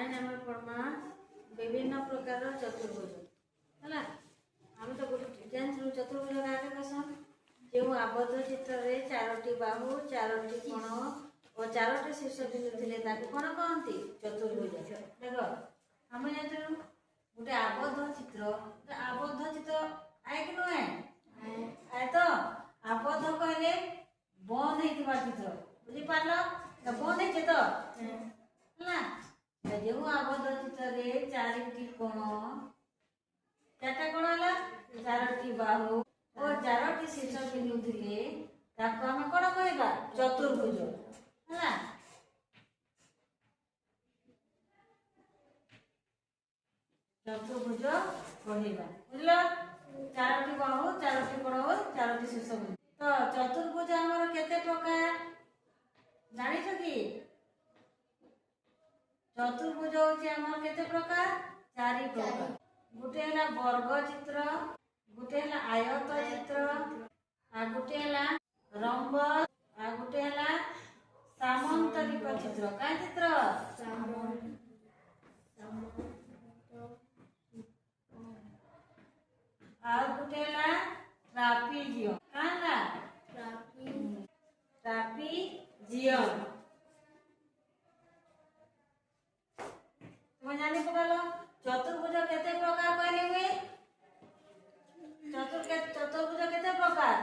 आज आम पढ़मा विभिन्न प्रकार चतुर्भुज है। आम तो गोटे जानू चतुर्भुज आगे कहसन जो आबद्ध चित्र में चारोटी बाहु चारोटी कोण और चारोटी शीर्ष बिंदु थे कौन कहती चतुर्भुज। देख आम जानू गोटे आबद्ध चित्र आए कि नुहे आए तो आबद्ध कहले बंद होता चित्र बुझीपार बंद है तो है जो आबद्ध चित्र में चारोटी कोण चार्टा कोण है चारोटी बाहु और चारोटी शीर्ष बिंदु थे आम कौन कह चतुर्भुज है। चतुर्भुज कहवा बुझल चारोटी बाहु चारोटी कोण और चारोटी शीर्ष बिंदु। तो चतुर्भुज आमर केते प्रकार जानिछ कि चतुर्भुज होची आमर केते प्रकार चारि प्रकार। गोटे है वर्ग चित्र गोटे है आयत चित्र आ गोटे है रंब आ गोटे है सामंतरिक चित्र का चित्र आ गोटे है ट्रापीजियम काला ट्रापीजियम तुम जानी पकालो चतुर्भुज केते प्रकार कहले हुए चतुर्भुज केते प्रकार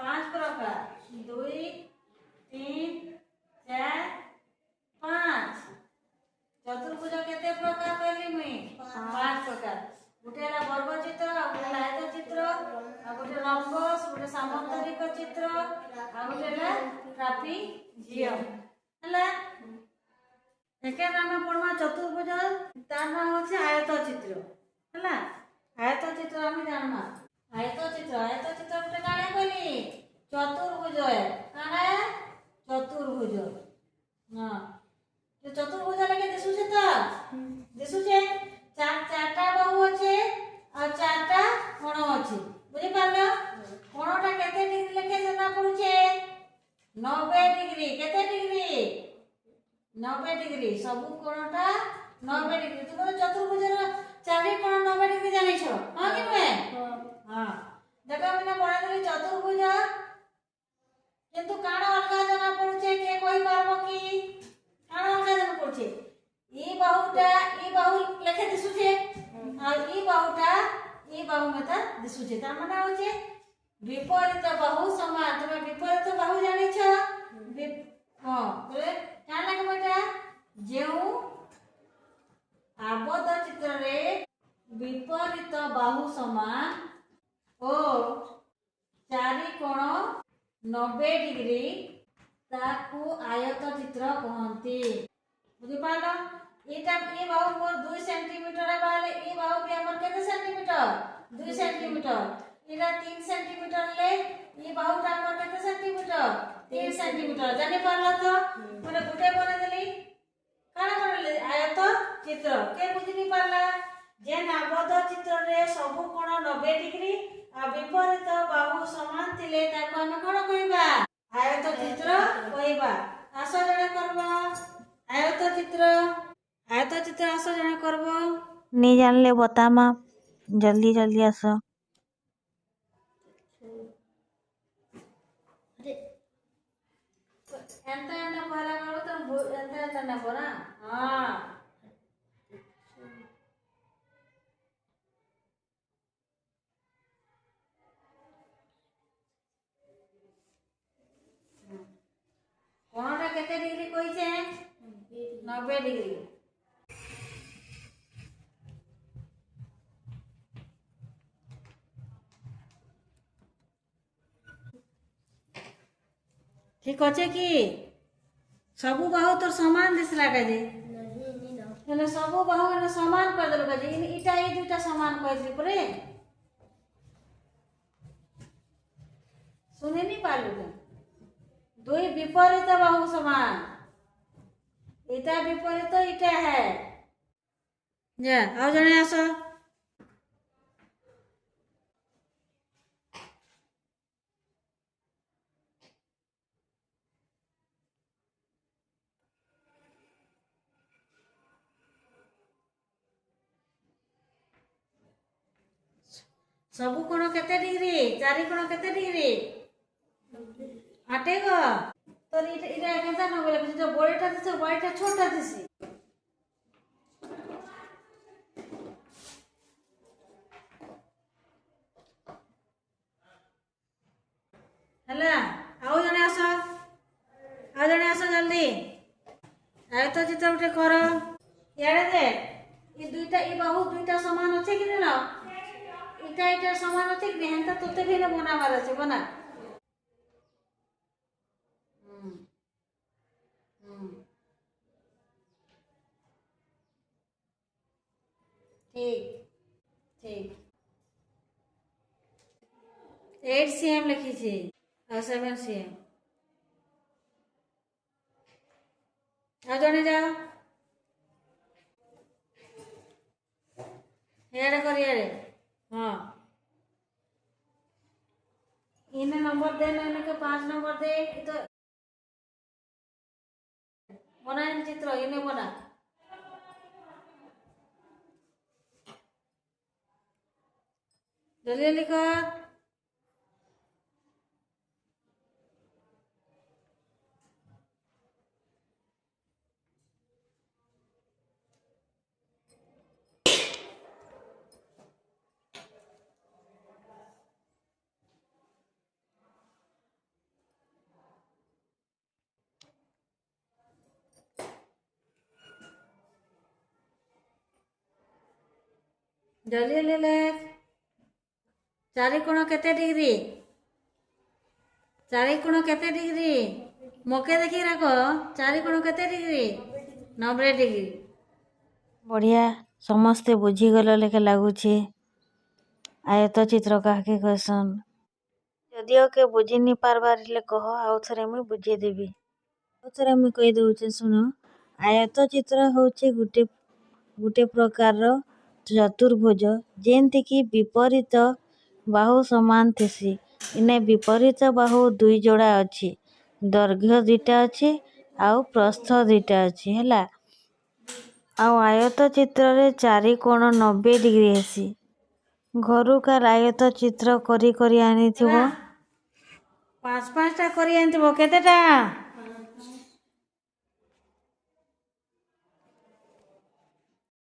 5 प्रकार 2 3 4 5 चतुर्भुज केते प्रकार कहले हुए 5 प्रकार। गोटे है वर्ग चित्र गोटे आयत चित्र गोटे रंब गोटे सामंतरिक चित्र गोटे है ट्रापीजियम है। सेकेंड आम पढ़वा चतुर्भुज तार नाम होची आयत चित्र है। आयत चित्र आम जानमा आयत चित्र गोटे काणे कहली चतुर्भुज है काणे चतुर्भुज हाँ तो चतुर्भुज लगे दिसुचे तो दिसुचे चारटा बाहु अच्छे और चारटा कोण अच्छे बुझी पारल कोणटा केते डिग्री लेखे जना पड़ुचे 90 डिग्री केते डिग्री 90 डिग्री सब कोणटा 90 डिग्री। तुम तो चतुर्भुज चारि कोण 90 डिग्री जानिछ हां कि नुहे हां देखो मैंने पढ़ा देली चतुर्भुज किंतु काण अलगा जना पड़ुचे के कोई पारबो कि काण अलगा जना पड़ुचे ई बाहु लेखे दिसुचे और ई बाहु मता दिसुचे तार माने होचे विपरीत बाहु समान। तुम विपरीत बाहु जानिछ हां बोले क्या लगे बेटा जो आबद्ध चित्र रे विपरीत बाहु समान और चारि कोण 90 डिग्री ताकू आयत चित्र कहती बुझी पाल। एटा ए बाहु मोर 2 सेंटीमीटर बाले ए बाहु के हमर केते सेंटीमीटर 2 सेंटीमीटर एटा 3 सेंटीमीटर ले ए बाहुटा हमर केते सेंटीमीटर 3 सेंटीमीटर जानि पारला तो माने गुटे बने देली काना बनले आयत चित्र के बुझी नि पारला जे आबद्ध चित्र रे सब कोण 90 डिग्री आ विपरीत बाहु समान थिले ताको हम कोन कहबा आयत चित्र कहबा। आसो जने करबा आयत चित्र आसो जने करबो नहीं जानले बतामा जल्दी जल्दी आसो। एंता पहला करो तो एंता ना बोला हां कोणटा केते डिग्री कहिছে 90 डिग्री। ठीक अच्छे कि सबू बाहु तो समान दिसला काजे नहीं सबू बाहु समान कर देलो काजे इटा ई दुटा समान कहली परे सुने नहीं पालू दुई विपरीत बाहु समान इटा विपरीत इटा है जा आओ जने आसो ସବୁ କୋଣ କେତେ ଡିଗ୍ରୀ? ଚାରି କୋଣ କେତେ ଡିଗ୍ରୀ? 8 গো। তোর এটা কেনটা না বলে যে বড়টা দিছে বড়টা ছোটটা দিছে। ହେଲା ଆଉ ଜଣେ ଆସ ଜଲ୍ଦି। ଆୟତ ଚିତ୍ର ଗୋଟେ କର। ଇଆଡ଼େ ଦେ। ଏ ଦୁଇଟା ଏ ବାହୁ ଦୁଇଟା ସମାନ ଅଛି କି ନା? এটা সমান আছে কি? হেনটা তোতে ফেলে বানাবার আছে, বানা। ঠিক ঠিক 8 cm লিখিছি আর 7 cm। ଆଉ ଜଣେ ଯାଅ ଇଆଡ଼େ କର ଇଆଡ଼େ। ହଁ इन्हें नंबर दे ना इन्हें के 5 नंबर दे तो बना इन चित्र इन्हें बना। जल्दी लिखो। जल्दी ले ले। चारि कोण केते डिग्री? चारि कोण केते डिग्री? मोके देखी रखो। चारि कोण केते डिग्री? 90 डिग्री। बढ़िया समस्ते बुझीगल लेखे लगुचे। आयत चित्र काहे कहसन? यदिओ के बुझी नहीं पारबार ले कह आउ थरे मुई बुझे देबी। आउ थरे मुई कहि दउचे सुनो। आयत चित्र होचे गुटे प्रकार रो चतुर्भुज जेंति की विपरीत बाहु समान थिसी। इने विपरीत बाहु दुई जोड़ा अछि। दैर्घ्य दुईटा अछि आउ प्रस्थ दुईटा अछि हैला। आउ आयत चित्र रे चारि कोण 90 डिग्री हेसी। घरु का आयत चित्र करी आनी थिबो। 5 5टा करी आनी थिबो केतेटा?